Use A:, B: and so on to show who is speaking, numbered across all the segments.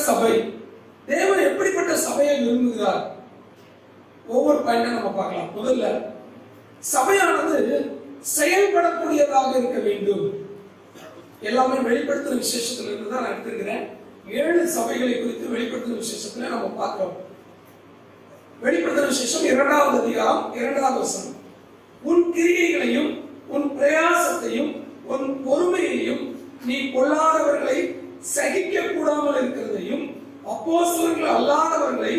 A: சபை, தேவன் எப்படிப்பட்ட சபையை விரும்புகிறார்? ஒவ்வொரு பாயிண்டா நம்ம பார்க்கலாம். முதல்ல, சபையானது செயல்படக்கூடியதாக இருக்க வேண்டும். எல்லாமே வெளிப்படுத்தும் விசேஷத்துல இருந்து தான் நான் எடுத்துக்கிறேன். 7 சபைகளை குறித்து வெளிப்படுத்தும் விசேஷத்துல நம்ம பார்க்கிறோம். வெளிப்படுத்தும் விசேஷம் 2வது அதிகாரம் 2வது வசனம். உன் கிரியைகளையும் உன் பிரயாசத்தையும் உன் பொறுமையையும் நீ கொள்ளாதவர்களை சகிக்க கூடாமல் இருக்கிறதையும் அப்போஸ்தலர்கள் அல்லாதவர்கள்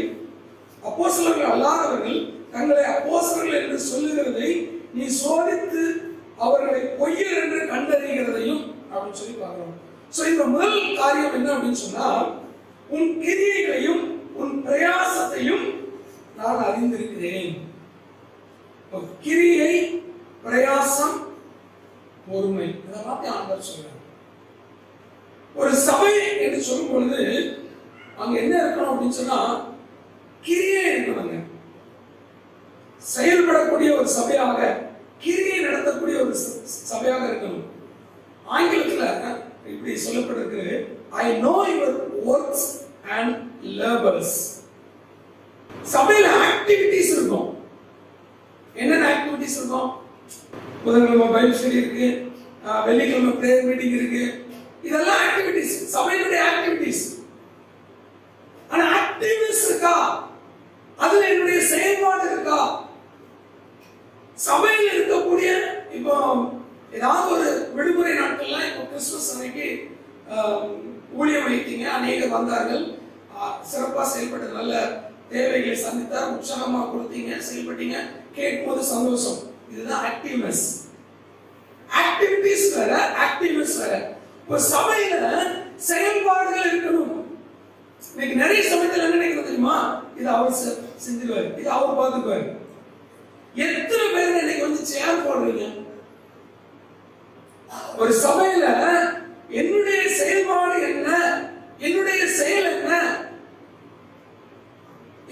A: தங்களை அப்போஸ்தலர்கள் என்று சொல்லுகிறதை நீ சோதித்து அவர்களை பொய்யர் என்று கண்டறிகிறதையும் அப்படின்னு சொல்லி பார்க்கிறோம். சோ இந்த முதல் காரியம் என்ன அப்படின்னு சொன்னா, உன் கிரியைகளையும் உன் பிரயாசத்தையும் நான் அறிந்திருக்கிறேன். கிரியை, பிரயாசம், பொறுமை, இதெல்லாம் ஆண்டவர் சொல்றார். ஒரு சபை என்று சொல்லும் பொழுது அங்க என்ன இருக்கணும் அப்படின்னு சொன்னா, கிரியை இருக்கணுங்க. செயல்படக்கூடிய ஒரு சபையாக, கிரியை நடத்தக்கூடிய ஒரு சபையாக இருக்கணும். ஆங்கிலத்துல இப்படி சொல்லப்பட்டிருக்கு, I know your works and labors. சபையில ஆக்டிவிட்டிஸ் இருக்கும். என்னென்ன ஆக்டிவிட்டிஸ் இருக்கும்? புதன்கிழமை பைபிள் ஸ்டடி இருக்கு, வெள்ளிக்கிழமை பிரேயர் மீட்டிங் இருக்கு. இதெல்லாம் ஆக்டிவிட்டிஸ், சபையினுடைய ஆக்டிவிட்டிஸ். ஆனா ஆக்டிவிட்டிஸ் இருக்கா? அதுல என்னுடைய செயல்பாடு இருக்கா? சபையில் இருக்கக்கூடிய இப்போ ஏதாவது ஒரு விடுமுறை நாட்கள்ல, இப்போ கிறிஸ்துமஸ் அன்னைக்கு ஊழியம் வைத்தீங்க, அநேகர் வந்தார்கள், சிறப்பா செயல்பட்ட, நல்ல தேவைகளை சந்தித்தார், உற்சாகமா கொடுத்தீங்க, செயல்பட்டீங்க, கேட்கும்போது சந்தோஷம். இதுதான் ஆக்டிவ்னஸ். ஆக்டிவிட்டிஸ் வேற, ஆக்டிவ்னஸ் வேற. இப்போ சபையில செயல்பாடுகள் இருக்கணும். இன்னைக்கு நிறைய சமயத்தில் என்ன நினைக்கிறது தெரியுமா? இது அவர் செஞ்சுருவாரு, இது அவர் பார்த்துக்குவாரு. எத்தனை பேர் இன்னைக்கு வந்து சேர் போடுறீங்க? ஒரு சபையில என்னுடைய செயல்பாடு என்ன, என்னுடைய செயல் என்ன?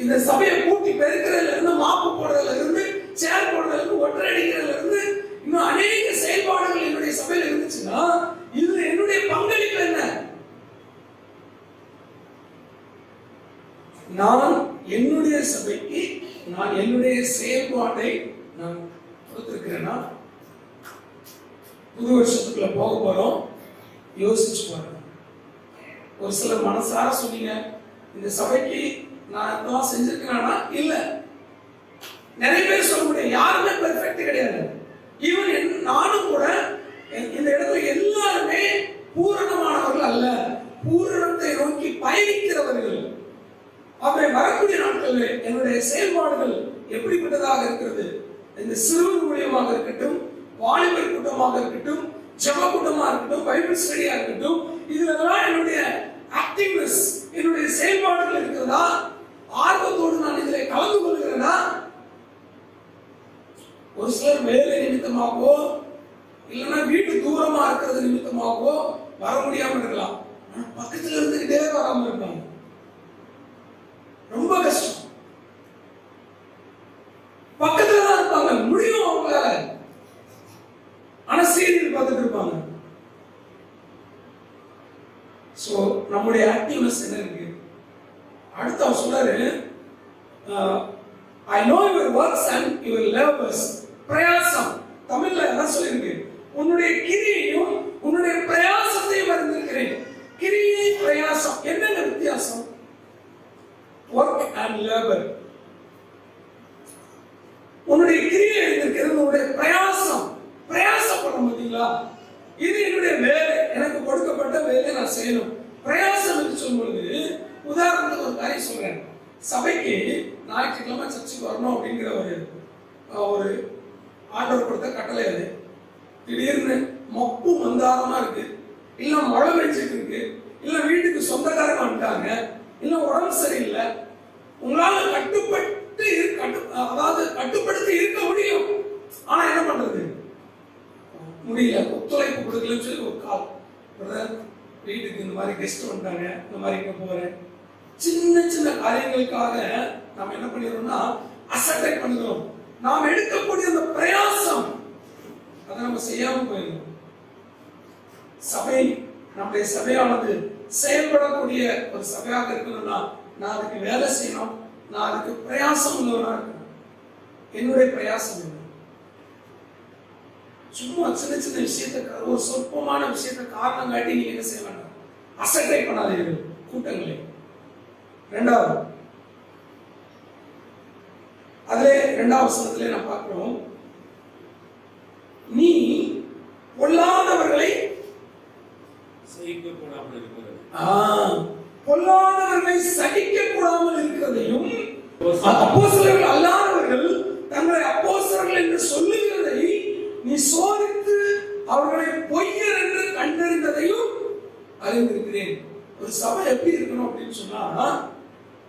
A: இந்த சபையை கூட்டி பெருக்கிறதுல இருந்து, மாப்பு போடுறதுல இருந்து, சேர் போடுறதுல இருந்து, ஒற்றை அடிக்கிறதுல இருந்து, இன்னும் அநேக செயல்பாடுகள் என்னுடைய சபையில இருந்துச்சுன்னா இதுல என்னுடைய பங்களிப்பு என்ன? நான் என்னுடைய சபைக்கு நான் என்னுடைய செயல்பாட்டை நான் கொடுத்திருக்கிறேன்னா, புது வருஷத்துக்குள்ள போக போறோம், யோசிச்சு பாருங்க. ஒரு சிலர் மனசார சொன்னீங்க, இந்த சபைக்கு நான் தான் செஞ்சிருக்கிறேன்னா இல்ல. நிறைய பேர் சொல்ல முடியும், யாருமே பெர்ஃபெக்ட் கிடையாது. ஈவன் நானும் கூட இந்த இடத்துல எல்லாருமே பூரணமானவர்கள் அல்ல, பூரணத்தை நோக்கி பயணிக்கிறவர்கள். அப்படி வரக்கூடிய நாட்களில் என்னுடைய செயல்பாடுகள் எப்படிப்பட்டதாக இருக்கிறது? இந்த சிறுவர் மூலியமாக இருக்கட்டும், வாலிபர் கூட்டமாக இருக்கட்டும், ஜெப கூட்டமாக இருக்கட்டும், பைபிள் ஸ்டடியா இருக்கட்டும், இதுலதான் என்னுடைய ஆக்டிவ்னஸ், என்னுடைய செயல்பாடுகள் இருக்கிறதா? ஆர்வத்தோடு நான் இதில் கலந்து கொள்கிறேனா? ஒரு சிலர் வேலை நிமித்தமாகவோ இல்லைன்னா வீட்டு தூரமா இருக்கிறது நிமித்தமாகவோ வர முடியாம இருக்கலாம். பக்கத்துல இருந்துகிட்டே வராம இருப்பாங்க. ரொம்ப கஷ்டம். பக்கத்துல தான் இருப்பாங்க, முடியும் அவங்களால, ஆனா சீரியல் பார்த்துட்டு இருப்பாங்க. சோ நம்முடைய ஆக்டிவ்னஸ் என்ன இருக்கு? அடுத்து அவர் சொல்றாரு, I know your works and your labors. பிரயாசம், தமிழ்ல என்ன சொல்லிருக்கு? உன்னுடைய கிரியையும் உன்னுடைய பிரயாசத்தையும் அறிந்திருக்கிறேன். கிரியை, பிரயாசம், என்ன வித்தியாசம்? Work and labor. உன்னுடைய கிரியை அறிந்திருக்கிறது, உன்னுடைய பிரயாசம், பிரயாசப்படும் பார்த்தீங்களா? இது என்னுடைய வேலை, எனக்கு கொடுக்கப்பட்ட வேலை நான் செய்யணும். பிரயாசம் என்று சொல்லும்போது உதாரணத்துக்கு ஒரு காரியம் சொல்றேன். சபைக்கு ஞாயிற்றுக்கிழமை சர்ச்சுக்கு வரணும் அப்படிங்கிற ஒரு ஆண்டவர் கொடுத்த கட்டளை. அது திடீர்னு மப்பு மந்தாரமா இருக்கு, இல்ல மழை பெஞ்சிட்டு இருக்கு, இல்ல வீட்டுக்கு சொந்தக்காரங்க வந்துட்டாங்க, இல்ல உடம்பு சரியில்லை. உங்களால கட்டுப்படுத்தி இருக்க முடியும், ஆனா என்ன பண்றது? முடியல, ஒத்துழைப்பு கொடுக்கலன்னு சொல்லி ஒரு கால், வீட்டுக்கு இந்த மாதிரி கெஸ்ட் வந்துட்டாங்க, இந்த மாதிரி இங்க போறேன். சின்ன சின்ன காரியங்களுக்காக நாம் என்ன பண்ணிடுறோம்னா அசட்டை பண்ணுகிறோம். நாம் எடுக்கக்கூடிய அந்த பிரயாசம் அதை நம்ம செய்யாம போயிடும். சபை, நம்முடைய சபையானது செயல்படக்கூடிய ஒரு சபையாக இருக்கணும்னா நான் அதுக்கு வேலை செய்யணும், நான் அதுக்கு பிரயாசம் உள்ளவனா இருக்கணும். என்னுடைய பிரயாசம் என்ன? சும்மா சின்ன சின்ன விஷயத்த, ஒரு சொற்பமான விஷயத்த காரணம் காட்டி நீங்க என்ன செய்ய வேண்டாம், அசட்டை பண்ணாதீர்கள் கூட்டங்களை. இரண்டாவது, அதிலே 2வது வசனத்திலே நான் பார்க்கிறோம், நீ பொல்லாதவர்களை
B: சகிக்க கூடாமல் இருக்கிறது.
A: பொல்லாதவர்களை சகிக்க கூடாமல் இருக்கிறதையும், அப்போஸ்தலர்கள் அல்லாதவர்கள் தங்களை அப்போஸ்தலர்கள் என்று சொல்லுகிறதை நீ சோதித்து அவர்களை பொய்யர் என்று கண்டறிந்ததையும் அறிந்திருக்கிறேன். ஒரு சபை எப்படி இருக்கணும் அப்படின்னு சொன்னா,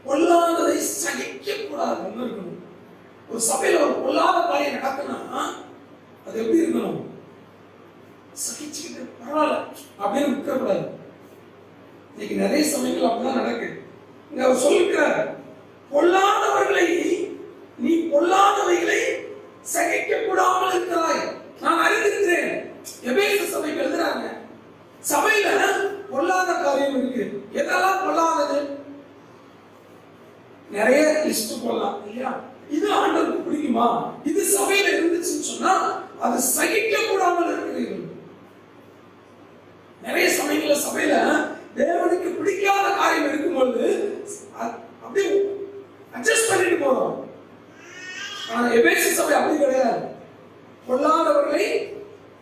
A: பொல்லாததை சகிக்க கூடாதுன்னு இருக்கணும். ஒரு சபையில ஒரு பொல்லாத காரியம் நடக்குன்னா அது எப்படி இருக்கணும்? சகிச்சுக்கிட்டு பரவாயில்ல அப்படின்னு விட்டுறக்கூடாது. இன்னைக்கு நிறைய சமயங்கள் அப்படிதான் நடக்குது. இங்க அவர் சொல்லிக்கிறார், பொல்லாதவர்களை நீ பொல்லாதவைகளை சகிக்க கூடாமல் இருக்கிறாய், நான் அறிந்திருக்கிறேன். எபேசு சபைக்கு எழுதுறாங்க, சபையில பொல்லாத காரியம் இருக்கு. எதெல்லாம் பொல்லாதது? நிறைய லிஸ்ட் போடலாம் இல்லையா? இது ஆண்டவருக்கு பிடிக்குமா? இது சபையில இருந்துச்சுன்னு சொன்னா அது சகிக்க கூடாமல் இருக்கிறீர்கள். நிறைய சமயங்கள்ல சபையில தேவனுக்கு பிடிக்காத காரியம் இருக்கும்போது அப்படியே அட்ஜஸ்ட் பண்ணிட்டு போறோம். ஆனா எபேசு சபை அப்படி கிடையாது. பொல்லாதவர்களை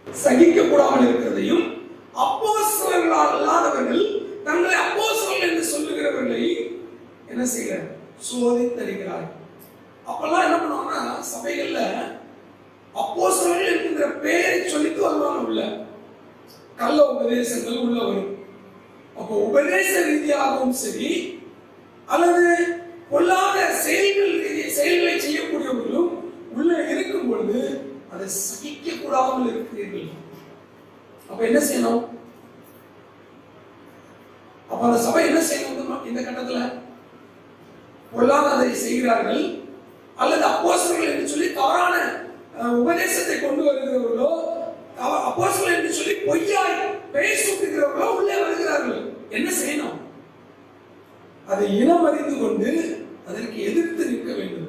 A: சகிக்க கூடாமல் இருக்கிறதையும், அப்போஸ்தலர்கள் அல்லாதவர்கள் தங்களை அப்போஸ்தலர்கள் என்று சொல்லுகிறவர்களை என்ன செய்கிறார்? சோதித்தறிகிறார். அப்பெல்லாம் என்ன பண்ணுவாங்கன்னா, சபைகள்ல அப்போஸ்தலர்கள் என்கிற பெயரை சொல்லிட்டு வருவாங்க. உள்ள கள்ள உபதேசங்கள் உள்ள வரும். அப்போ உபதேச ரீதியாகவும் சரி, அல்லது பொல்லாத செயல்களை செய்யக்கூடியவர்களும் உள்ள இருக்கும் பொழுது அதை சகிக்க கூடாமல் இருக்கிறீர்கள். அப்ப என்ன செய்யணும்? அப்ப அந்த சபை என்ன செய்யணும்? இந்த கட்டத்துல பொல்லாததை செய்கிறார்கள் அல்லது அப்போஸ்தலர்கள் என்று சொல்லி தவறான உபதேசத்தை கொண்டு வருகிறவர்களோ, அப்போஸ்தலர்கள் என்று சொல்லி பொய்யாய் பெயர் சூட்டுகிறவர்களோ உள்ளே வருகிறார்கள். என்ன செய்யணும்? அதை இனம் அறிந்து கொண்டு அதற்கு எதிர்த்து நிற்க வேண்டும்.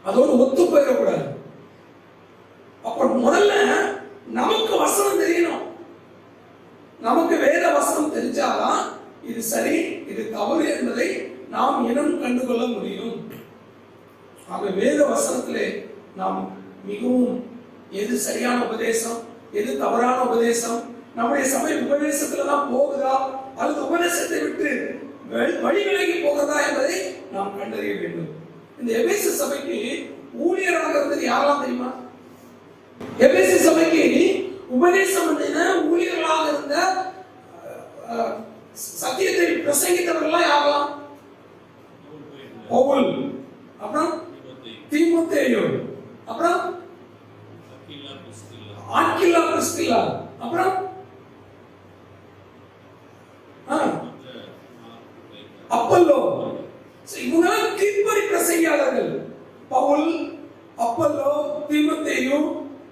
A: அதோடு ஒத்து போயிடக்கூடாது. அப்ப முதல்ல நமக்கு வசனம் தெரியணும். நமக்கு வேத வசனம் தெரிஞ்சாதான் இது சரி இது தவறு என்பதை நாம் இனம் கண்டுகொள்ள முடியும். ஆக வேத வசனத்திலே நாம் மிகவும் எது சரியான உபதேசம், எது தவறான உபதேசம், நம்முடைய சபை உபதேசத்துல தான் போகுதா அல்லது உபதேசத்தை விட்டு வழி விலகி போகிறதா என்பதை நாம் கண்டறிய வேண்டும். இந்த எபேசு சபைக்கு ஊழியராக இருந்தது யாரெல்லாம் தெரியுமா? எபேசு சபைக்கு உபதேசம் ஊழியர்களாக இருந்த சத்தியத்தை பிரசங்கித்தவர்கள் யாரெல்லாம்? பவுல், அப்புறம் தீமோத்தேயு, அப்புறம் ஆக்கில்லா பிரிஸ்கில்லா, அப்புறம் அப்பல்லோ. இவங்க தீர்ப்பறி பிரசங்கியாளர்கள். பவுல், அப்பல்லோ, தீமோத்தேயு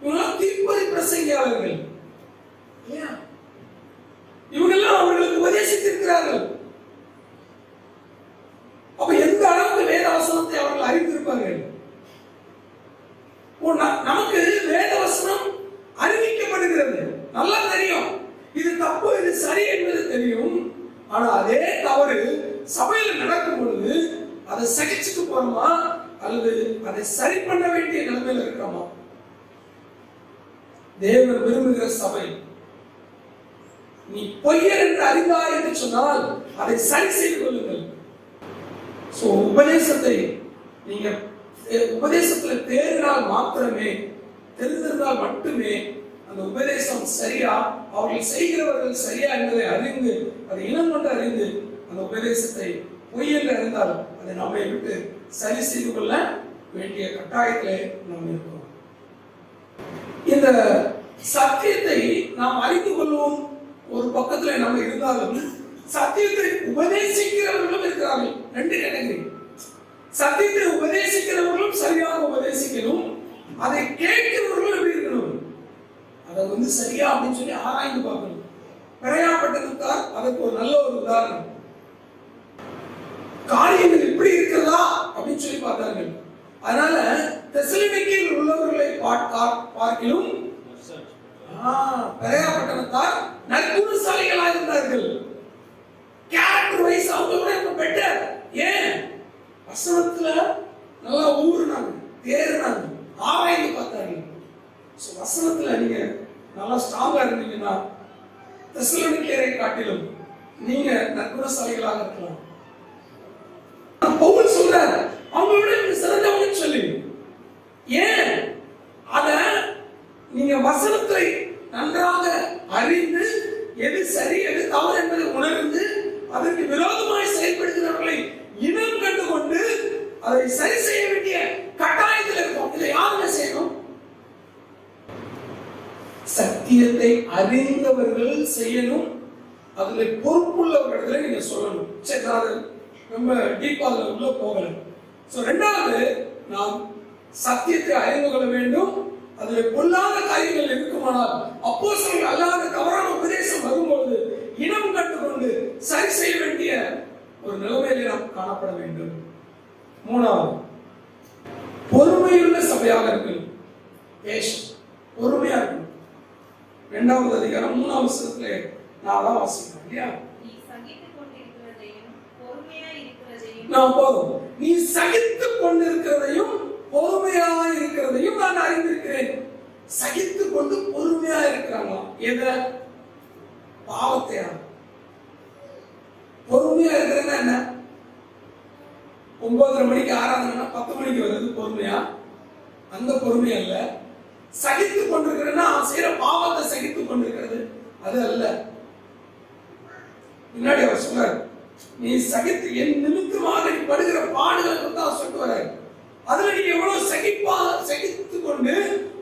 A: இவங்க தீர்ப்பறி பிரசங்கியாளர்கள். இவங்கெல்லாம் அவர்களுக்கு உபதேசித்திருக்கிறார்கள். அப்ப எந்த அளவுக்கு வேத வசனத்தை அவர்கள் அறிந்திருப்பார்கள்? நமக்கு வேத வசனம் அறிவிக்கப்படுகிறது, நல்லா தெரியும். இது தப்பு இது சரி என்பது தெரியும். ஆனா அதே தவறு சபையில் நடக்கும் பொழுது அதை சகிச்சுட்டு போறோமா அல்லது அதை சரி பண்ண வேண்டிய நிலைமையில இருக்கிறோமா? தேவன் விரும்புகிற சபை, நீ பொய்யர் என்று அறிந்தாய் என்று சொன்னால் அதை சரி செய்து கொள்ளுங்கள். உபதேசத்தை நீங்க உபதேசத்துல தேறினால் மாத்திரமே, தெரிந்திருந்தால் மட்டுமே அந்த உபதேசம் சரியா, அவர்கள் செய்கிறவர்கள் சரியா என்பதை அறிந்து அதை இனம் கொண்டு அறிந்து அந்த உபதேசத்தை பொய் என்று அறிந்தால் அதை நம்மை விட்டு சரி செய்து கொள்ள வேண்டிய கட்டாயத்திலே நாம் இருக்கிறோம். இந்த சத்தியத்தை நாம் அறிந்து கொள்வோம் ஒரு பக்கத்துல நம்ம இருந்தாலும், சத்தியத்தை உபதேசிக்கிறவர்களும் இருக்கிறார்கள். ரெண்டு கேட்டகரி. சத்தியத்தை உபதேசிக்கிறவர்களும் சரியாக உபதேசிக்கணும், அதை கேட்கிறவர்களும் எப்படி இருக்கணும், அதை சரியா அப்படின்னு சொல்லி ஆராய்ந்து பார்க்கணும். பெரையாப்பட்டணத்தார் அதற்கு ஒரு நல்ல ஒரு உதாரணம். காரியங்கள் இப்படி இருக்கிறதா அப்படின்னு சொல்லி பார்த்தார்கள். அதனால தெசலோனிக்கேயில் உள்ளவர்களை பார்க்கிலும் பெரையாப்பட்டணத்தார் நற்குணசாலிகளாக இருந்தார்கள். கேரக்டர் வைஸ் அவங்க விட பெட்டர். ஏன்? வசனத்துல நல்லா ஊறுனாங்க, தேறுனாங்க, ஆராய்ந்து பார்த்தார்கள். வசனத்துல நீங்க நல்லா ஸ்ட்ராங்கா இருந்தீங்கன்னா தெசலோனிக்கேயரை காட்டிலும் நீங்க நற்குணசாலிகளாக இருக்கலாம். பவுல் சொல்றாரு அவங்க விட நீங்க சிறந்தவங்கன்னு சொல்லி. ஏன்? அத நீங்க வசனத்தை நன்றாக அறிந்து எது சரி எது தவறு என்பதை உணர்ந்து அதற்கு விரோதமாய் செயல்படுகிறவர்களை இனம் கண்டு கொண்டு அதை சரி செய்ய வேண்டிய கட்டாயத்தில் இருக்கும். இதை யாருமே செய்யணும்? சத்தியத்தை அறிந்தவர்கள் செய்யணும். அதுல பொறுப்புள்ளவர்களை நீங்க சொல்லணும். சரி, அது ரொம்ப டீப்பா அதுல உள்ள போகல. ரெண்டாவது, நாம் சத்தியத்தை அறிந்து கொள்ள வேண்டும். அதுல பொல்லாத காரியங்கள் இருக்குமானால் அப்போஸ்தலர்கள் அல்லாத தவறான உபதேசம் வரும்போது இனம் கண்டுகொண்டு சரி செய்ய வேண்டிய ஒரு நிலைமையில நாம் காணப்பட வேண்டும். மூணாவது, பொறுமையுள்ள சபையாக இருக்கணும். பொறுமையா இருக்கணும். 2வது அதிகாரம் 3வது வசனத்துல நான் தான் வாசிக்கிறேன் இல்லையா? நான் போதும், நீ சகித்துக் கொண்டிருக்கிறதையும் பொறுமையாக இருக்கிறதையும் நான் அறிந்திருக்கிறேன். சகித்துக் கொண்டு பொறுமையா இருக்கிறாங்களா? எத? பாவத்தையா? பொறுமையா இருக்கிறதா என்ன? 9:30 மணிக்கு ஆராதனை 10 மணிக்கு வருது பொறுமையா? அந்த பொறுமை அல்ல. சகித்துக் கொண்டிருக்கிறேன்னா செய்யற பாவத்தை சகித்துக் கொண்டிருக்கிறது அது அல்ல. முன்னாடி அவர் சொல்றாரு, நீ சகித்து என் நிமித்தமாக நீ படுகிற பாடுகளுக்கு தான் சொல்லிட்டு வர. அதுல நீ எவ்வளவு சகித்துக் கொண்டு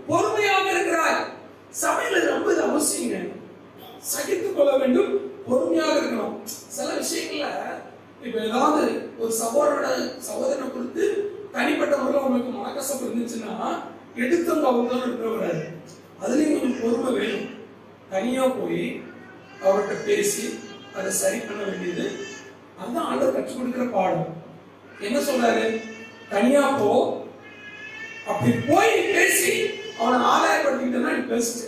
A: பொறுமையாக இருக்கிறாய். சபையில ரொம்ப அவசியங்க. சகித்துக் கொள்ள வேண்டும், பொறுமையாக இருக்கணும். சில விஷயங்கள்ல இப்ப ஏதாவது ஒரு சகோதரனை குறித்து தனிப்பட்ட முறையில் உங்களுக்கு மனக்கசப்பு இருந்துச்சுன்னா எடுத்தவங்க அவங்க இருக்கிறவராது. அதுலயும் கொஞ்சம் பொறுமை வேணும். தனியா போய் அவர்கிட்ட பேசி அதை சரி பண்ண வேண்டியது அதுதான் ஆண்டவர் கற்றுக் கொடுக்கிற பாடம். என்ன சொல்றாரு? தனியா போ, அப்படி போய் பேசி அவனை ஆதாயப்படுத்திக்கிட்டா நீ பேசிட்டு.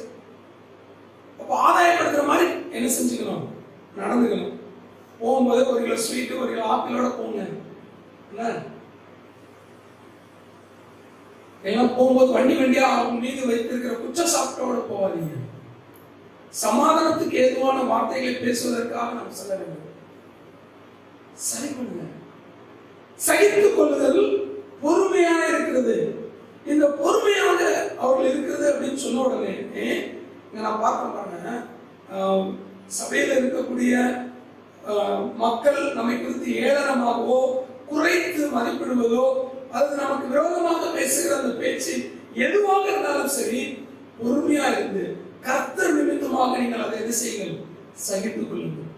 A: அப்ப ஆதாயப்படுத்துற மாதிரி என்ன செஞ்சுக்கணும்? நடந்துக்கணும். போகும்போது 1 கிலோ ஸ்வீட் 1 கிலோ ஆப்பிளோட போங்க. எல்லாம் போகும்போது வண்டியா அவங்க மீது வைத்திருக்கிற குச்ச சாப்பிட்டோட போவாதீங்க. சமாதானத்துக்கு ஏதுவான வார்த்தைகளை பேசுவதற்காக நாம் சொல்ல வேண்டும். சரி பண்ணுங்க. சகித்துக் கொள்ளுதல் பொறுமையாக இருக்கிறது. இந்த பொறுமையாக அவர்கள் இருக்கிறது அப்படின்னு சொன்ன உடனே நான் பார்க்க பாருங்க, சபையில் இருக்கக்கூடிய மக்கள் நம்மை குறித்து ஏளனமாகவோ குறைத்து மதிப்பிடுவதோ அது நமக்கு விரோதமாக பேசுகிற அந்த பேச்சு எதுவாக இருந்தாலும் சரி, பொறுமையா இருந்து கர்த்தர் நிமித்தமாக நீங்கள் அதை எது செய்யுங்கள்? சகித்துக் கொள்ளுங்கள்.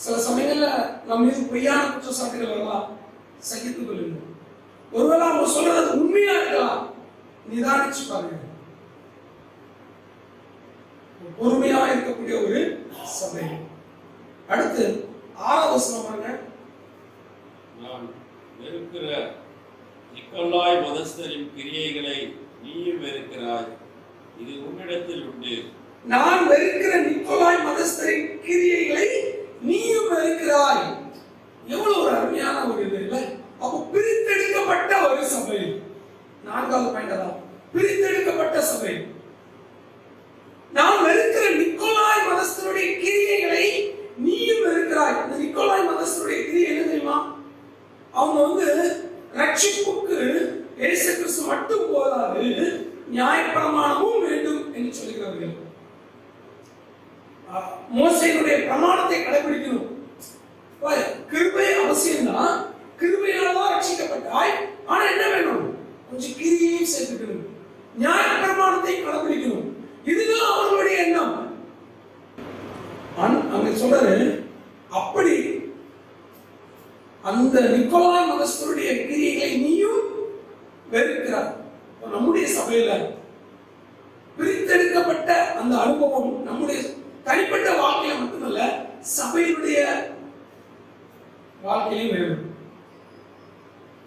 A: சில சமயங்கள்ல நம்ம மீது பொய்யான குற்றச்சாட்டுகள் வரலாம், சகித்துக் கொள்ளுங்கள். ஒருவேளை அவங்க சொல்றது உண்மையா இருக்கலாம், நிதானிச்சு பாருங்க. பொறுமையா இருக்கக்கூடிய ஒரு சபை. அடுத்து 6வது வசனம் பாருங்க.
B: நான் வெறுக்கிற நிக்கோலாய் மதஸ்தரின் கிரியைகளை நீயும் வெறுக்கிறாய், இது உன்னிடத்தில் உண்டு.
A: நான் வெறுக்கிற நிக்கோலாய் மதஸ்தரின் கிரியைகளை நீயும் வெறுக்கிறாய். எவ்வளவு ஒரு அருமையான ஒரு இது இல்ல? அப்போ பிரித்தெடுக்கப்பட்ட ஒரு சபை. 4வது பாயிண்ட் தான், பிரித்தெடுக்கப்பட்ட சபை. நான் வெறுக்கிற நிக்கோலாய் மதஸ்தருடைய கிரியைகளை நீயும் வெறுக்கிறாய். இந்த நிக்கோலாய் மதஸ்தருடைய கிரியை என்ன தெரியுமா? அவங்க ரட்சிப்புக்கு இயேசு கிறிஸ்து மட்டும் போதாது, நியாயப்பிரமாணமும் வேண்டும் என்று சொல்லுகிறார்கள். மோசேயினுடைய பிரமாணத்தை கடைபிடிக்கணும். கிருபை அவசியம்தான், கிருபையால தான் ரட்சிக்கப்பட்டாய். ஆனா என்ன வேணும்? கொஞ்சம் கிரியையும் சேர்த்துக்கணும், நியாயப்பிரமாணத்தை கடைபிடிக்கணும். இதுதான் அவர்களுடைய எண்ணம். அங்க சொல்றாரு, அப்படி அந்த நிக்கோலாய் மதஸ்தருடைய கிரியைகளை நீயும் வெறுக்கிறார். நம்முடைய சபையில பிரித்தெடுக்கப்பட்ட அந்த அனுபவம் நம்முடைய தனிப்பட்ட வாழ்க்கையில மட்டுமல்ல, சபையினுடைய வாழ்க்கையிலும் வேணும்.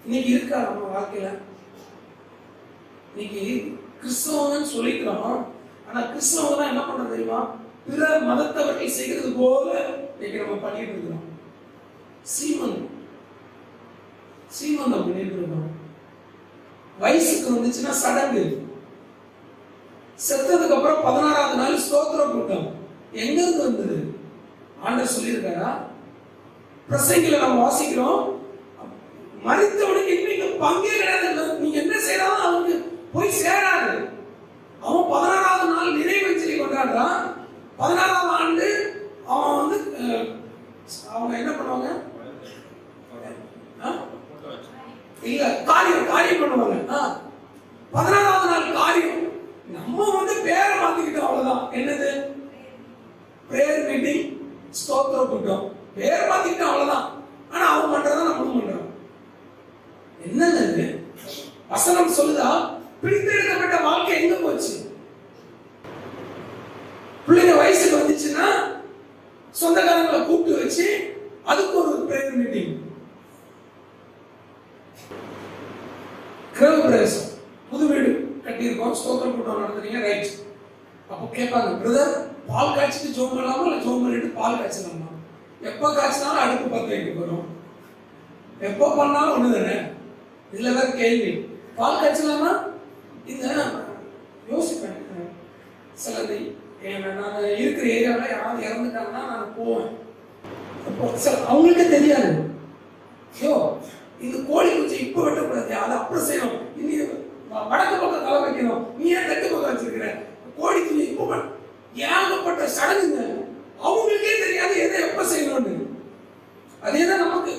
A: இன்னைக்கு இருக்கா நம்ம வாழ்க்கையில? இன்னைக்கு கிறிஸ்தவன் சொல்லிக்கிறோம், ஆனா கிறிஸ்தவங்க என்ன பண்றது தெரியுமா? பிற மதத்தவர்கள் செய்கிறது போல இன்னைக்கு நம்ம பண்ணிட்டு இருக்கிறோம். சீமந்தம் பண்ணிட்டு இருக்கோம். வயசுக்கு வந்துச்சுன்னா சடங்கு, செத்ததுக்கு அப்புறம் 16வது நாள் ஸ்தோத்திர கூட்டம். எங்க இருந்து வந்தது? ஆண்டவர் சொல்லியிருக்காரா? பிரசங்கில நம்ம வாசிக்கிறோம், மரித்தவனுக்கு இன்னைக்கு பங்கே கிடையாது. நீங்க என்ன செய்யறாலும் அவனுக்கு போய் சேராது. அவன் 16வது நாள் நிறைவஞ்சலி கொண்டாடுறான். 16வது ஆண்டு அவன் வந்து அவங்க என்ன பண்ணுவாங்க? இல்ல காரியம் பண்ணுவாங்க. 16வது நாள் காரியம். நம்ம வந்து பேரை மாத்திக்கிட்டோம், அவ்வளவுதான். என்னது? பிரேயர் மீட்டிங், ஸ்தோத்திர கூட்டம். பேரை மாத்திக்கிட்டோம், அவ்வளவுதான். ஆனா அவன் பண்றத நம்மளும் பண்றோம். என்னது? வசனம் சொல்லுதா? பிரித்தெடுக்கப்பட்ட வாழ்க்கை எங்க போச்சு? பிள்ளைங்க வயசுக்கு வந்துச்சுன்னா சொந்தக்காரங்களை கூப்பிட்டு வச்சு அதுக்கு ஒரு பிரேயர் மீட்டிங். கிரக பிரவேசம், புது வீடு கட்டியிருக்கோம், ஸ்தோத்திர கூட்டம் நடத்துறீங்க, ரைட். அப்போ கேட்பாங்க, பிரதர் பால் காய்ச்சிட்டு ஜோம் பண்ணலாமா இல்லை ஜோம் பண்ணிட்டு பால் காய்ச்சலாமா? எப்போ காய்ச்சினாலும் அடுப்பு பற்ற வைக்க போறோம், எப்போ பண்ணாலும் ஒண்ணு தானே. இதுல வேற கேள்வி, பால் காய்ச்சலாமா? இந்த யோசிப்பேன். சிலது நான் இருக்கிற ஏரியாவில் யாராவது இறந்துட்டாங்கன்னா நான் போவேன். அவங்களுக்கே தெரியாது, ஐயோ இந்த கோழி குச்சி இப்ப வெட்டக்கூடாது, அதை அப்புறம் செய்யணும், இனி வடக்கு பக்கம் தலை வைக்கணும், நீ ஏன் தெற்கு பக்கம் வச்சிருக்கிற, கோழி குஞ்சு இப்ப ஏகப்பட்ட சடங்குங்க. அவங்களுக்கே தெரியாது எதை எப்ப செய்யணும்னு. அதேதான் நமக்கு.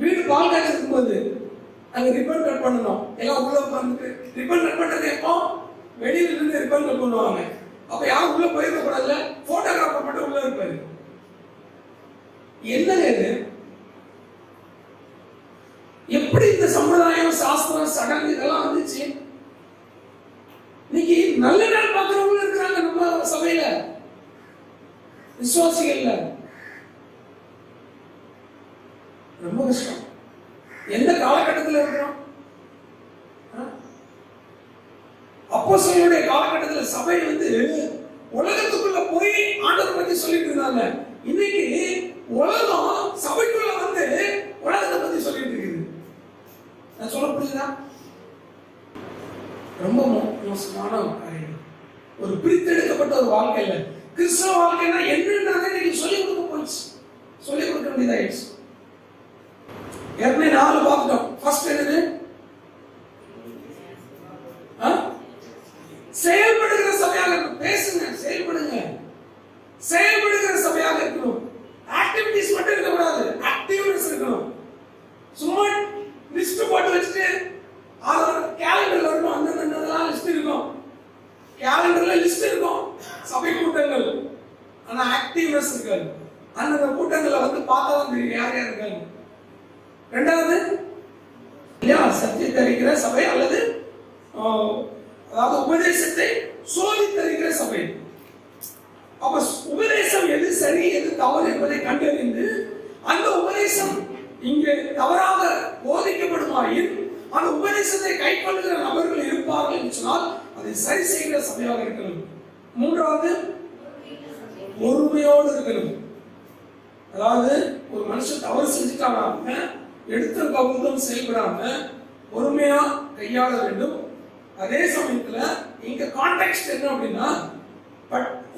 A: வீடு பால் காய்ச்சிருக்கும் போது அங்க ரிப்பன் கட் பண்ணணும், எல்லாம் உள்ள உட்காந்துட்டு ரிப்பன் கட் பண்றது எப்போ? வெளியில இருந்து ரிப்பன் கட் பண்ணுவாங்க. அப்ப யாரும் உள்ள போயிருக்க கூடாதுல, போட்டோகிராஃபர் மட்டும் உள்ள இருப்பாரு. என்னங்க இது? எப்படி இந்த சம்பிரதாயம், சாஸ்திரம், சடங்கு இதெல்லாம் வந்துச்சு? இன்னைக்கு நல்ல நாள் பார்க்கிறவங்க இருக்கிறாங்க நம்ம சபையில, விசுவாசிகள்ல. ரொம்ப கஷ்டம். எந்த காலகட்டத்தில் இருக்கிறோம்? அப்போஸ்தலருடைய காலகட்டத்தில் சபை வந்து உலகத்துக்குள்ள போய் ஆண்டவரை பத்தி சொல்லிட்டு இருந்தாங்க. இன்னைக்கு உலகம் சபைக்குள்ள வந்து உலகத்தை பத்தி சொல்லிட்டு இருக்குது. நான் சொல்ல புரியுதா? ரொம்ப மோசமான காரியம். ஒரு பிரித்தெடுக்கப்பட்ட ஒரு வாழ்க்கையில கிறிஸ்தவ வாழ்க்கைனா என்னன்றதை இன்னைக்கு சொல்லிக் கொடுக்க போயிடுச்சு, சொல்லிக் கொடுக்க வேண்டியதாயிடுச்சு. ஏற்கனவே 4 பார்த்துட்டோம். ஃபர்ஸ்ட் என்னது? செயல்படுகிற சபையாக இருக்கணும். பேசுங்க, செயல்படுங்க. செயல்படுகிற சபையாக இருக்கணும். ஆக்டிவிட்டிஸ் மட்டும் இருக்கக்கூடாது, ஆக்டிவ்னஸ் இருக்கணும். சும்மா லிஸ்ட் போட்டு வச்சுட்டு கேலண்டர் வரணும், அந்தந்தெல்லாம் லிஸ்ட் இருக்கும். கேலண்டர்ல லிஸ்ட் இருக்கும் சபை கூட்டங்கள், ஆனா ஆக்டிவ்னஸ் இருக்காது. அந்த கூட்டங்களை வந்து பார்த்தா தான் தெரியும் யார் யார் இருக்காங்க. ரெண்டாவது, சத்தியத்தை அறிக்கிற சபை அல்லது அதாவது உபதேசத்தை சோதித்தறிகிற சபை. அப்ப உபதேசம் எது சரி எது தவறு என்பதை கண்டறிந்து அந்த உபதேசம் இங்கே தவறாக போதிக்கப்படுமாயின் அந்த உபதேசத்தை கைக்கொள்ளுகிற நபர்கள் இருப்பார்கள் என்று சொன்னால் அதை சரி செய்கிற சபையாக இருக்கணும். மூன்றாவது, பொறுமையோடு இருக்கணும். அதாவது ஒரு மனுஷன் தவறு செஞ்சுட்டாங்க, எடுத்த கவுந்தம் செயல்படாம பொறுமையா கையாள வேண்டும். அதே சமயத்துல இங்க கான்டெக்ஸ்ட் என்ன அப்படின்னா,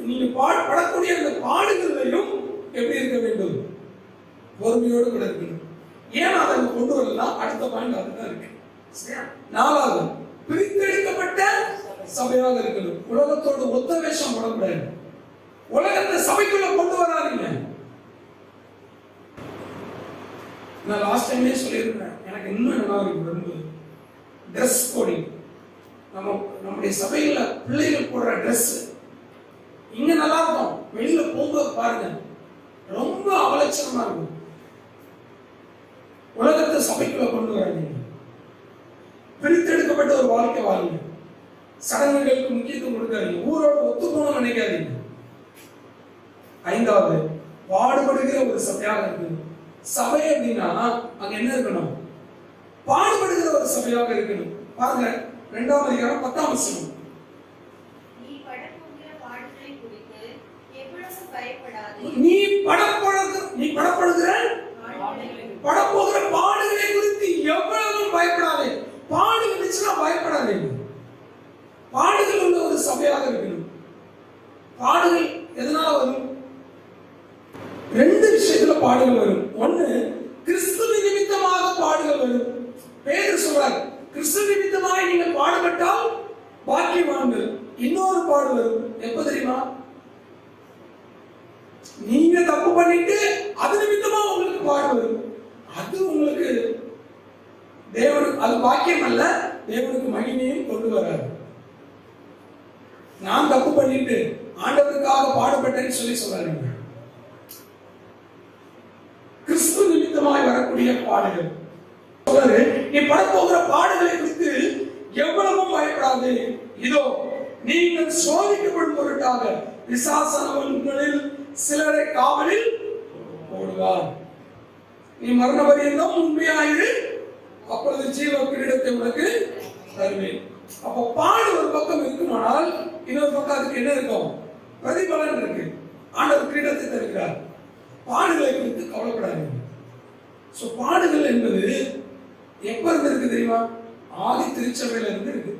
A: நீங்க படக்கூடிய அந்த பாடுகளையும் எப்படி இருக்க வேண்டும்? பொறுமையோடு கூட இருக்கணும். ஏன் அதை கொண்டு வரலாம்? அடுத்த பாயிண்ட் அதுதான் இருக்கு. நாலாவது, பிரித்தெடுக்கப்பட்ட சபையாக இருக்கணும். உலகத்தோடு ஒத்த வேஷம் போடக்கூடாது. உலகத்தை சபைக்குள்ள கொண்டு வராதீங்க. நான் லாஸ்ட் டைமே சொல்லியிருக்கிறேன், எனக்கு இன்னும் நல்லா இருக்கு. ரொம்ப ட்ரெஸ் கோடிங், நம்முடைய சபையில பிள்ளைகள் போடுற ட்ரெஸ் இங்க நல்லா இருக்கும், வெளியில போகும்போது பாருங்க ரொம்ப அவலட்சணமா இருக்கும். உலகத்தை சபைக்குள்ள கொண்டு வராதீங்க. பிரித்தெடுக்கப்பட்ட ஒரு வாழ்க்கை வாழுங்க. சடங்குகளுக்கு முக்கியத்துவம் கொடுக்காதீங்க. ஊரோட ஒத்து போகணும்னு நினைக்காதீங்க. 5வது, பாடுபடுகிற ஒரு சபையாக இருக்கணும். சபை அப்படின்னா அங்க என்ன இருக்கணும்? பாடுபடுகிற ஒரு சபையாக இருக்கணும். பாருங்க 2ஆம் அதிகாரம் 10ஆம் வசனம்.
C: நீ படப்போகிற பாடுகளை குறித்து எவ்வளவு பயப்படாதே.
A: நீ படப்படுகிற படப்போகிற பாடுகளை குறித்து எவ்வளவு பயப்படாதே. பாடு வந்துச்சுன்னா பயப்படாதீங்க. பாடுகள் உள்ள ஒரு சபையாக இருக்கணும். பாடுகள் எதனால வரும்? 2 விஷயத்துல பாடுகள் வரும். ஒண்ணு, கிறிஸ்துவ நிமித்தமாக பாடுகள் வரும். பேதுரு சொல்றார், கிறிஸ்துவ நிமித்தமாக நீங்கள் பாடுபட்டால் பாக்கியவான்கள். இன்னொரு பாடு வரும். எப்ப தெரியுமா? நீங்க தப்பு பண்ணிட்டு அது நிமித்தமா உங்களுக்கு பாடு வரும். அது உங்களுக்கு தேவனுக்கு அது பாக்கியம் அல்ல, தேவனுக்கு மகிமையும் கொண்டு வராது. நான் தப்பு பண்ணிட்டு ஆண்டவருக்காக பாடுபட்டேன்னு சொல்றாங்க. கிறிஸ்து நிமித்தமாய் வரக்கூடிய பாடுகள் சொல்றாரு, நீ படப்போகிற பாடுகளை குறித்து எவ்வளவும் பயப்படாது. இதோ நீங்கள் சோதிக்கப்படும் பொருட்டாக பிசாசானவர்களில் சிலரை காவலில் போடுவார். நீ மரண பரியந்தம் உண்மையாயிரு, அப்பொழுது ஜீவ கிரீடத்தை உனக்கு தருவேன். அப்போ பாடு ஒரு பக்கம் இருக்குமானால் இன்னொரு பக்கம் அதுக்கு என்ன இருக்கும்? பிரதிபலன் இருக்கு. ஆண்டவர் கிரீடத்தை தருகிறார். பாடுகளை குறித்து கவலைப்படாதீங்க. பாடுகள் என்பது எப்ப இருந்து இருக்கு தெரியுமா? ஆதி திருச்சபையில இருந்து இருக்கு.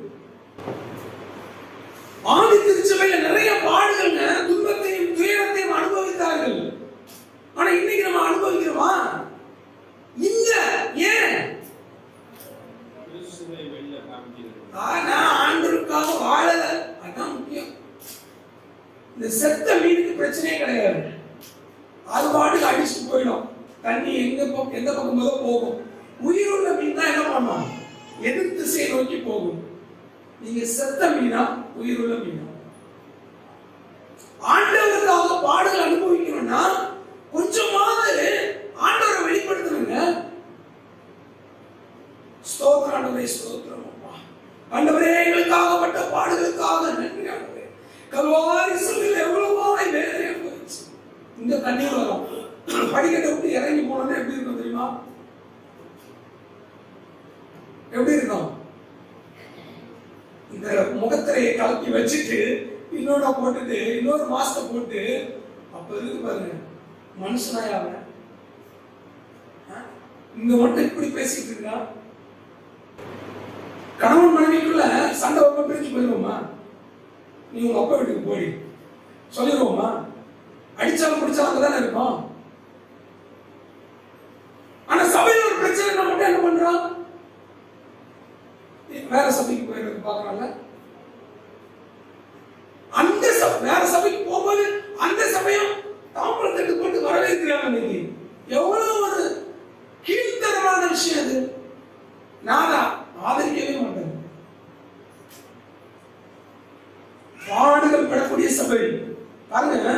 A: ஆதி திருச்சபையில நிறைய பாடுகள்ங்க, துன்பத்தையும் துயரத்தையும் அனுபவித்தார்கள். ஆனா இன்னைக்கு நம்ம அனுபவிக்கிறோமா? இல்ல. ஏன்? ஆண்டவருக்காக வாழல. அதான் முக்கியம். இந்த செத்த மீனுக்கு பிரச்சனையே கிடையாது. அது பாட்டுக்கு அடிச்சுட்டு போயிடும். தண்ணி எந்த பக்கம் போகும். உயிருள்ள மீன் தான் என்ன பண்ணும்? எதிர் திசையை நோக்கி போகும். நீங்க செத்த மீனா உயிருள்ள மீனா? ஆண்டவருக்காக பாடுகள் அனுபவிக்கணும்னா கொஞ்சமாவது ஆண்டவரை வெளிப்படுத்தணுங்க. ஸ்தோத்திரம் ஆண்டவரே, ஸ்தோத்திரம் அப்பா. ஆண்டவரே, எங்களுக்காகப்பட்ட பாடுகளுக்காக நன்றி ஆண்டவரே. கல்வாரி சிலுவையில் எவ்வளவாய் வேதனை போச்சு. இந்த கண்ணீர் வரும். படிக்கட்டை விட்டு இறங்கி போனோம்னா எப்படி இருக்கும் தெரியுமா? எப்படி இருக்கும்? இந்த முகத்திரையை கலக்கி வச்சுட்டு இன்னொரு போட்டுட்டு இன்னொரு மாஸ்க போட்டு அப்ப இருக்கு பாருங்க மனுஷனாயா அவன். இங்க மட்டும் இப்படி பேசிட்டு இருக்கா. கணவன் மனைவிக்குள்ள சண்டை ரொம்ப பிரிஞ்சு போயிடுவோமா? நீ உங்க அப்பா வீட்டுக்கு போய் சொல்லிடுவோமா? அடிச்சாலும் பிடிச்சாலும் தானே இருக்கும். ஆனா சபையில ஒரு பிரச்சனை மட்டும் என்ன பண்றான்? வேற சபைக்கு போயிடுறது பாக்குறாங்க. அந்த வேற சபைக்கு போகும்போது அந்த சபையும் தாம்பரத்துக்கு போட்டு வரவேற்கிறாங்க. இன்னைக்கு எவ்வளவு ஒரு கீழ்த்தரமான விஷயம் அது. நான் ஆதரிக்கவே மாட்டேன். பாடுகள் படக்கூடிய சபை பாருங்க.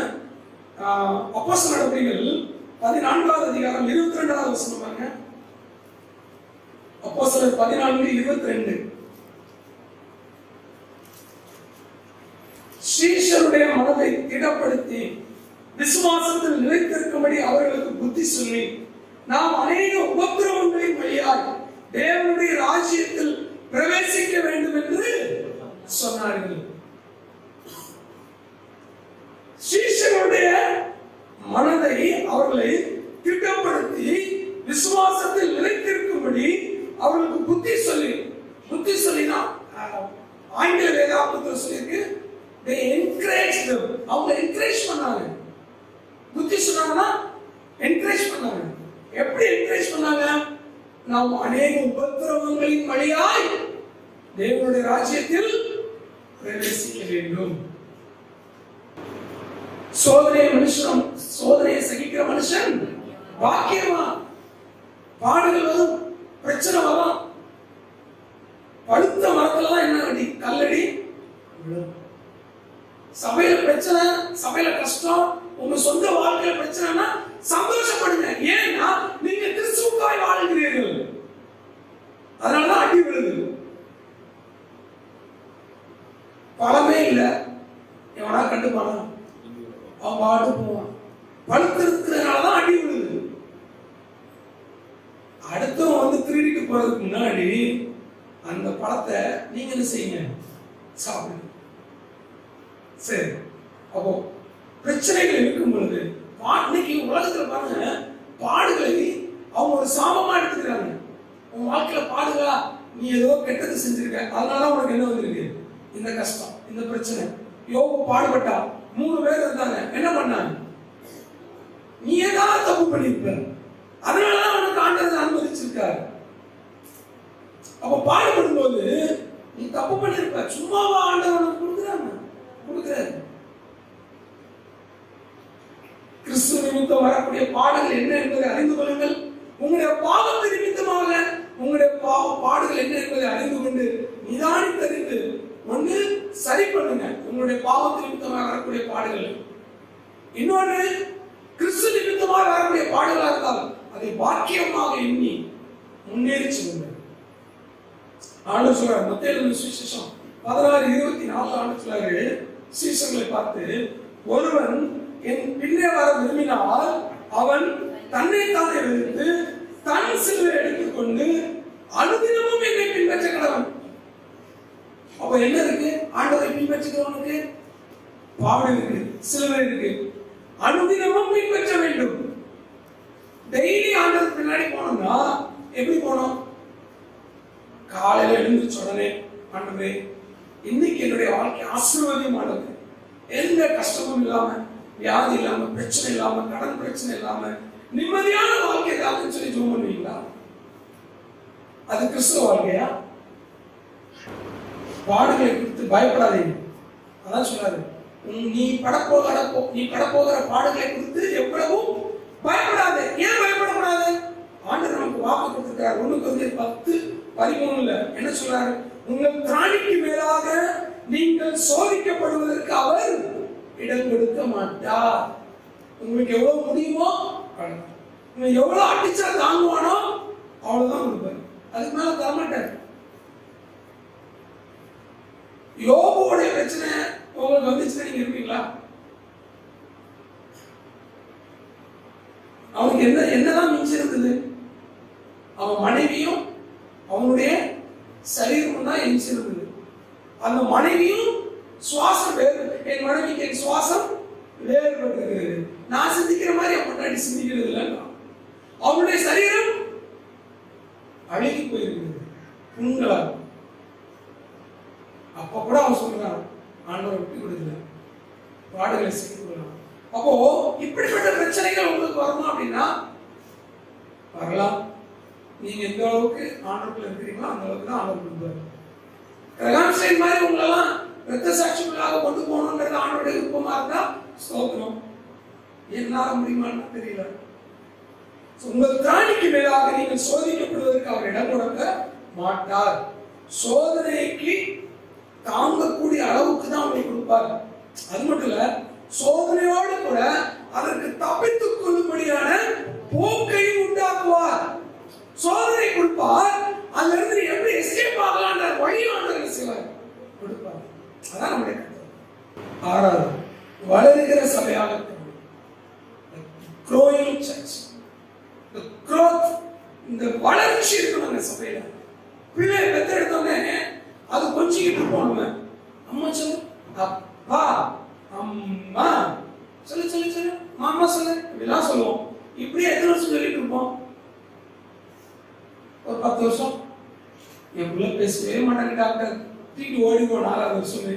A: அப்போஸ்தலர் நடவடிக்கைகள் 14வது அதிகாரம் 22வது வசனம் பாருங்க. அப்போஸ்தலர் 14:22. சீஷருடைய மனதை திடப்படுத்தி விசுவாசத்தில் நிலைத்திருக்கும்படி அவர்களுக்கு புத்தி சொல்லி நாம் அநேக உபத்திரவங்களின் வழியாய் தேவனுடைய ராஜ்யத்தில் பிரவேசிக்க வேண்டும் என்று சொன்னார்கள். சீஷருடைய மனதை அவர்களை திட்டப்படுத்தி விசுவாசத்தில் நிலைத்திருக்கும்படி அவர்களுக்கு புத்தி சொல்லினா ஆங்கில வேதாகமத்தில் சொல்லியிருக்கு. they encouraged them. அவங்க என்கரேஜ் பண்ணாங்க. புத்தி சொன்னாங்கன்னா என்கரேஜ் பண்ணாங்க. எப்படி என்கரேஜ் பண்ணாங்க? நாம் அநேக உபத்திரவங்களின் வழியாய் தேவனுடைய ராஜ்யத்தில் பிரவேசிக்க வேண்டும். சோதனையை சகிக்கிற மனுஷன் பாக்கியமா. பாடுகள் வரும், பிரச்சனை வரும். பழுத்த மரத்துல தான் என்ன அடி? கல்லடி. சபையில பிரச்சனை, சபையில கஷ்டம், உங்க சொந்த வாழ்க்கையில பிரச்சனைனா சந்தோஷப்படுங்க. ஏன்னா நீங்க கிறிஸ்துவுக்காய் வாழ்கிறீர்கள். அதனாலதான் அடி விழுது. பழமே இல்லை, எவனா கண்டுப்பானா? அவன் பாட்டு போவான். பழுத்திருக்கிறதுனால தான் அடி விழுது. அடுத்தவன் வந்து திருடிட்டு போறதுக்கு முன்னாடி அந்த பழத்தை நீங்க என்ன செய்யுங்க? சாப்பிடுங்க. சரி, அப்போ பிரச்சனைகள் இருக்கும் பொழுது இன்னைக்கு உலகத்துல பாருங்க, பாடுகளை அவங்க ஒரு சாபமா எடுத்துக்கிறாங்க. உன் வாழ்க்கையில பாடுகளா, நீ ஏதோ கெட்டது செஞ்சிருக்க, அதனால உனக்கு என்ன வந்திருக்கு? இந்த கஷ்டம், இந்த பிரச்சனை. யோபு பாடுபட்டா, 3 பேர் இருந்தாங்க, என்ன பண்ணாங்க? நீ ஏதாவது தப்பு பண்ணிருப்ப, அதனாலதான் உனக்கு ஆண்டவர் அனுமதிச்சிருக்காரு. அப்ப பாடுபடும் போது நீ தப்பு பண்ணிருப்ப, சும்மாவா ஆண்டவர் உனக்கு கொடுக்குறாரு? கிறிஸ்துவ நிமித்தம் வரக்கூடிய பாடுகள் என்ன என்பதை அறிந்து கொள்ளுங்கள். உங்களுடைய பாவத்து நிமித்தமாக உங்களுடைய பாடுகள் என்ன என்பதை அறிந்து கொண்டு நிதானித்தறிந்து ஒன்று சரி பண்ணுங்க உங்களுடைய பாவத்து நிமித்தமாக வரக்கூடிய பாடுகள். இன்னொன்று, கிறிஸ்து நிமித்தமாக வரக்கூடிய பாடுகளாக இருந்தால் அதை பாக்கியமாக எண்ணி முன்னேறி செல்லுங்க. ஆண்டவர் சொல்றார், மத்தேயு சுவிசேஷம் 16:24 ஆண்டவர் சொல்றாரு, சீசர்களை பார்த்து, ஒருவன் என் பின்னே வர விரும்பினால் அவன் தன்னைத்தானே வெறுத்து தன் சிலுவை எடுத்துக்கொண்டு அனுதினமும் என்னை பின்பற்ற கடவன். அப்ப என்ன இருக்கு? ஆண்டவரை பின்பற்றுகிறவனுக்கு பாவம் இருக்கு, சிலுவை இருக்கு. அனுதினமும் பின்பற்ற வேண்டும். டெய்லி ஆண்டவர் பின்னாடி போனோம்னா எப்படி போனோம்? காலையில எழுந்திருச்ச உடனே, ஆண்டவரே இன்னைக்கு என்னுடைய வாழ்க்கை ஆசீர்வாதமானது, எந்த கஷ்டமும் இல்லாம, வியாதி இல்லாம, பிரச்சனை இல்லாம, கடன் பிரச்சனை இல்லாம நிம்மதியான வாழ்க்கை ஏதாவதுன்னு சொல்லி ஜெபம் பண்ணுவீங்களா? அது கிறிஸ்துவ வாழ்க்கையா? பாடுகளை குறித்து பயப்படாதீங்க. அதான் சொல்றாரு, நீ படப்போகிற பாடுகளை குறித்து எவ்வளவும் பயப்படாது. ஏன் பயப்படக்கூடாது? ஆண்டவர் நமக்கு வாக்கு கொடுத்திருக்கிறார். 1 கொரிந்தியர் 10:13 என்ன சொல்றாரு? உங்கள் திராணிக்கு மேலாக நீங்கள் சோதிக்கப்படுவதற்கு அவர் இடம் கொடுக்க மாட்டார். உங்களுக்கு எவ்வளவு முடியுமோ, எவ்வளவு அடிச்சா தாங்குவானோ அவ்வளவுதான் கொடுப்பாரு, அதுக்கு மேல தரமாட்டார். யோபுவோட பிரச்சனை உங்களுக்கு வந்துச்சுன்னா நீங்க இருப்பீங்களா? அவனுக்கு என்னதான் மிஞ்சி இருந்தது? அவன் மனைவியும் அவனுடைய சரீரம் தான் எஞ்சி இருந்தது. அந்த மனைவியும் சுவாசம் வேறு, என் மனைவிக்கு என் சுவாசம் வேறுபட்டது, நான் சிந்திக்கிற மாதிரி அவன் முன்னாடி சிந்திக்கிறது இல்லை. அவனுடைய சரீரம் அழுகி போயிருக்கிறது, புண்களால். அப்ப கூட அவன் சொல்றான், ஆண்டவரை விட்டு கொடுக்கல, பாடுகளை செய்யலாம். அப்போ இப்படிப்பட்ட பிரச்சனைகள் உங்களுக்கு வரணும் அப்படின்னா வரலாம். நீங்க எந்த அளவுக்கு ஆண்டவருக்குள்ள இருக்கிறீங்களோ அந்த அளவுக்கு தான் ஆண்டவர் கொடுப்பாரு. கிரகாம்சைன் மாதிரி உங்களெல்லாம் இரத்த சாட்சிகளாக கொண்டு போகணுங்கிறது ஆண்டவருடைய விருப்பமா இருந்தா ஸ்தோத்திரம். என்னால முடியுமான்னு தெரியல. உங்கள் திராணிக்கு மேலாக நீங்கள் சோதிக்கப்படுவதற்கு அவர் இடம் கொடுக்க மாட்டார். சோதனைக்கு தாங்கக்கூடிய அளவுக்கு தான் உங்களுக்கு கொடுப்பார். அது மட்டும் இல்ல, சோதனையோடு கூட அதற்கு தப்பித்துக் கொள்ளும்படியான போக்கையும் உண்டாக்குவார். சோதனை கொடுப்பார், அதுல இருந்து நீ எப்படி எஸ்கேப் ஆகலான்ற வழியும் ஆண்டவர் செய்வார், கொடுப்பார். அதான் நம்முடைய கருத்து. 6வது, வளருகிற சபையாக growing church. The growth, இந்த வளர்ச்சி இருக்கணும் சபையில. பிள்ளை பெற்றெடுத்தோடனே அது கொஞ்சிக்கிட்டு போகணுமே. அம்மா சொல்லு, அப்பா, அம்மா சொல்லு சொல்லு சொல்லு, மாமா சொல்லு, இப்படிலாம் சொல்லுவோம். இப்படி எத்தனை வருஷம் சொல்லிட்டு இருப்போம்? ஒரு 10 வருஷம். என் பிள்ளை பேசவே மாட்டாங்க டாக்டர், தூக்கிட்டு ஓடிப்போம். 4வது வருஷமே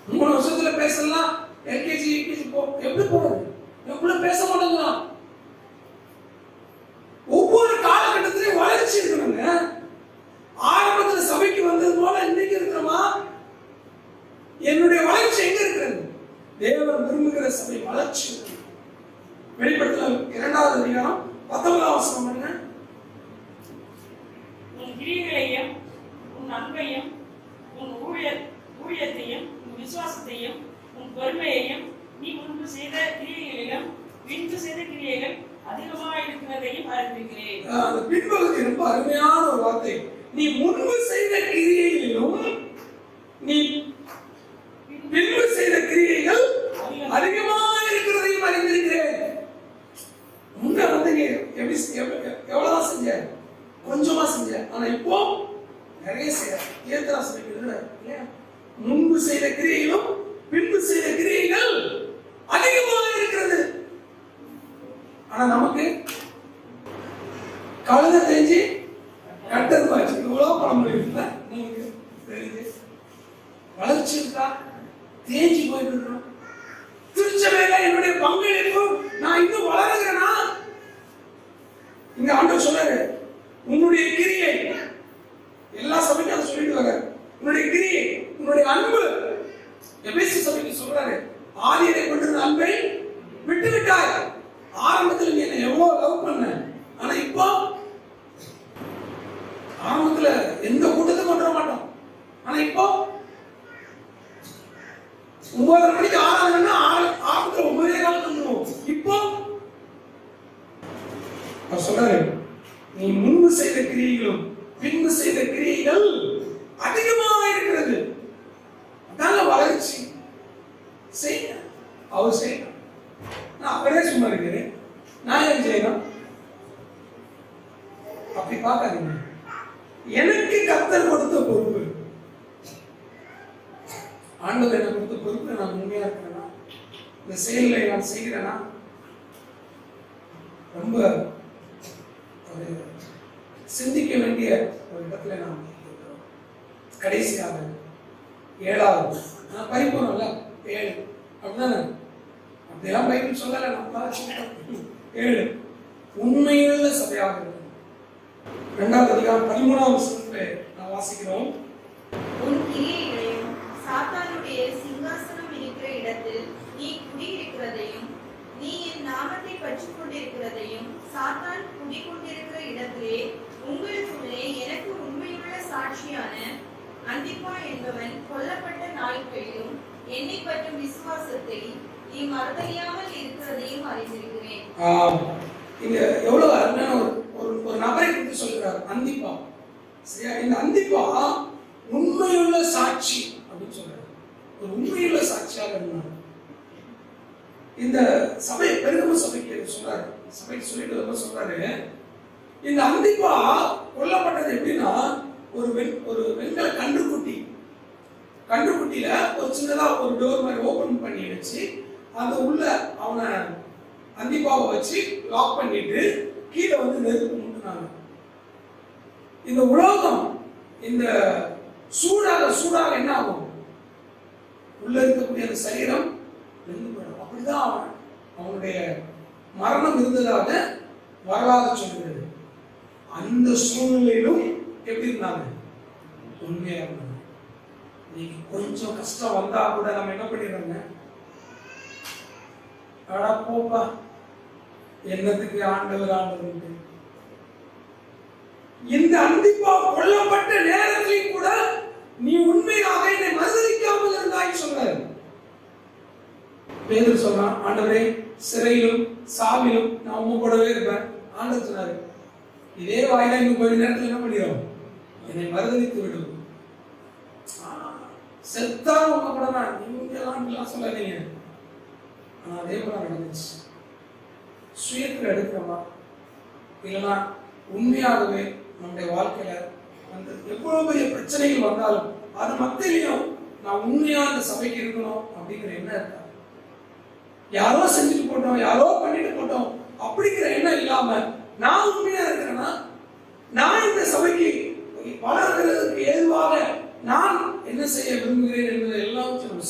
A: 3 வருஷத்துல பேசலாம். எல்கேஜி யூகேஜி போ, எப்படி போறது? என் பிள்ளை பேச மாட்டேங்கிறான். ஒவ்வொரு காலகட்டத்திலையும் வளர்ச்சி இருக்கணுங்க. ஆரம்பத்துல சபைக்கு வந்தது போல இன்னைக்கு இருக்கிறோமா? என்னுடைய வளர்ச்சி எங்க இருக்கிறது? தேவன் விரும்புகிற சபை வளர்ச்சி. வெளிப்படுத்தல் 2வது அதிகாரம் 19வது வசனம் பண்ணுங்க.
D: உன் கிரியைகளையும் உன் அன்பையும் உன் ஊழியத்தையும் உன் விசுவாசத்தையும் உன் பொறுமையையும் நீ முன்பு செய்த கிரியைகளிலும் பின்பு செய்த கிரியைகள் அதிகமாக இருக்கிறதையும் அறிவிக்கிறேன்.
A: அந்த பின்பகுதி ரொம்ப அருமையான ஒரு வார்த்தை. நீ முன்பு செய்த கிரியைகளிலும் நீ ஏத்ரா சபைக்கு எழுதுறாரு இல்லையா? முன்பு செய்த கிரியைகளும் பின்பு செய்த கிரியைகள் அதிகமாக இருக்கிறது. ஆனா நமக்கு கழுத தெரிஞ்சு கட்டது வச்சு இவ்வளவு பணம் இருக்குல்ல, நமக்கு தெரிஞ்சு வளர்ச்சி இருக்கா? தேஞ்சி போயிட்டு இருக்கிறோம். திருச்சபையில என்னுடைய பங்களிப்பு நான் இன்னும் வளருகிறேனா? இங்க ஆண்டவர் சொல்றாரு, உன்னுடைய கிரியை, எல்லா சபைக்கும் அதை சொல்லிட்டு வர, உன்னுடைய கிரியை, உன்னுடைய அன்பு. எபேசு சபைக்கு சொல்றாரு, ஆதியிலே கொண்டிருந்த அன்பை விட்டு விட்டாய். ஆரம்பத்தில் நீ என்ன எவ்வளவு லவ் பண்ண, ஆனா இப்போ ஆரம்பத்துல எந்த கூட்டத்தையும் கொண்டு வர மாட்டோம், ஆனா இப்போ 9:30 மணிக்கு ஆராதனைன்னா ஆரம்பத்துல 9:15 வந்துடும். இப்போ அவர் சொல்றாரு, நீ முன்பு செய்த கிரியைகளும் பின்பு செய்த கிரியைகள் அதிகமாக இருக்கிறது. அதாங்க வளர்ச்சி. செய்ய அவர் செய்யணும். நான் அவரே சும்மா இருக்கிறேன், நான் ஏன் செய்யணும்? அப்படி பார்க்காதீங்க. எனக்கு கர்த்தர் கொடுத்த பொறுப்பு, ஆண்டவர் எனக்கு கொடுத்த பொறுப்பு நான் உண்மையா இருக்கிறேனா, இந்த செயலை நான் செய்கிறேனா? ரொம்ப ஒரு சிந்திக்க வேண்டிய ஒரு இடத்துல நாம் இருக்கிறோம். கடைசியாக 7வது பரிபூர்ணம் இல்ல 7 அப்படிதானே? அப்படியெல்லாம் பைபிள் சொல்லல, நம்ம 7 உண்மையுள்ள சபையாக இருக்கும். 2வது அதிகாரம் 13வது வசனத்திலே நாம் வாசிக்கிறோம்,
C: உன் கிரியைகளையும் சாத்தானுடைய சிங்காசனம் இருக்கிற இடத்தில் நீ குடியிருக்கிறதையும் நீ என் நாமத்தை பற்றிக் கொண்டிருக்கிறதையும் சாத்தான் குடிக்கொண்டிருக்கிற இடத்திலே உங்களுக்குள்ளே எனக்கு உண்மையுள்ள சாட்சியான அந்திப்பா என்பவன் கொல்லப்பட்ட நாட்களிலும் என்னை பற்றும் விசுவாசத்தை நீ மறந்தறியாமல் இருக்கிறதையும் அறிந்திருக்கிறேன்.
A: இங்க எவ்வளவு அருமையான ஒரு நபரை குறித்து சொல்கிறார், அந்திப்பா. சரியா? இந்த அந்திப்பா உண்மையுள்ள சாட்சி அப்படின்னு சொல்றாரு. ஒரு உண்மையுள்ள சாட்சியாக இருந்தார். இந்த சபை பெருகம சபைக்கு சொல்றாரு, சபைக்கு சொல்லிட்டு சொல்றாரு, இந்த அந்திப்பா கொல்லப்பட்டது எப்படின்னா, ஒரு வெண்கல கன்றுக்குட்டியில ஒரு சின்னதா ஒரு டோர் மாதிரி ஓபன் பண்ணி வச்சு அந்த உள்ள அவனை அந்திப்பாவை வச்சு லாக் பண்ணிட்டு கீழே வந்து நெருப்பு முட்டுனாங்க. இந்த உலோகம் இந்த சூடாக என்ன ஆகும்? உள்ள இருக்கக்கூடிய அந்த சரீரம் வெந்து போயிடும். அப்படிதான் அவனுடைய மரணம் இருந்ததாக வரலாறு சொல்கிறது. அந்த சூழ்நிலையிலும் எப்படி இருந்தாங்க? உண்மையா இருந்தாங்க. நீங்க கொஞ்சம் கஷ்டம் வந்தா கூட நம்ம என்ன பண்ணிடுறோங்க? அடா போப்பா, என்னத்துக்கு ஆண்டவர். இந்த அந்திப்பா கொல்லப்பட்ட நேரத்திலையும் கூட நீ உண்மையாக என்னை மறுதலிக்காமல் இருந்தாய் சொல்றாரு. பேதுரு சொல்றான், ஆண்டவரே சிறையிலும் சாவிலும் நான் உங்க கூடவே இருப்பேன். ஆண்டவர் சொன்னாரு, இதே வாயில இன்னும் கொஞ்ச நேரத்தில் என்ன பண்ணிடும்? என்னை மறுதலித்து விடும். செத்தா உங்க கூட தான், நீங்களாம் சொல்லாதீங்க. ஆனா அதே போல நடந்துச்சு. சுயத்தில் எடுக்கிறோமா இல்லைன்னா உண்மையாகவே நம்முடைய வாழ்க்கையில வந்து எவ்வளவு பெரிய பிரச்சனைகள் வந்தாலும் அது மத்தியிலையும் நான் உண்மையா அந்த சபைக்கு இருக்கணும் அப்படிங்கிற எண்ணம் இருக்கா? யாரோ செஞ்சுட்டு போட்டோம், யாரோ பண்ணிட்டு போட்டோம் அப்படிங்கிற எண்ணம் இல்லாம நான் உண்மையா இருக்கிறேன்னா, நான் இந்த சபைக்கு வளர்கிறதுக்கு ஏதுவாக நான் என்ன செய்ய விரும்புகிறேன் என்பதை எல்லாம் நம்ம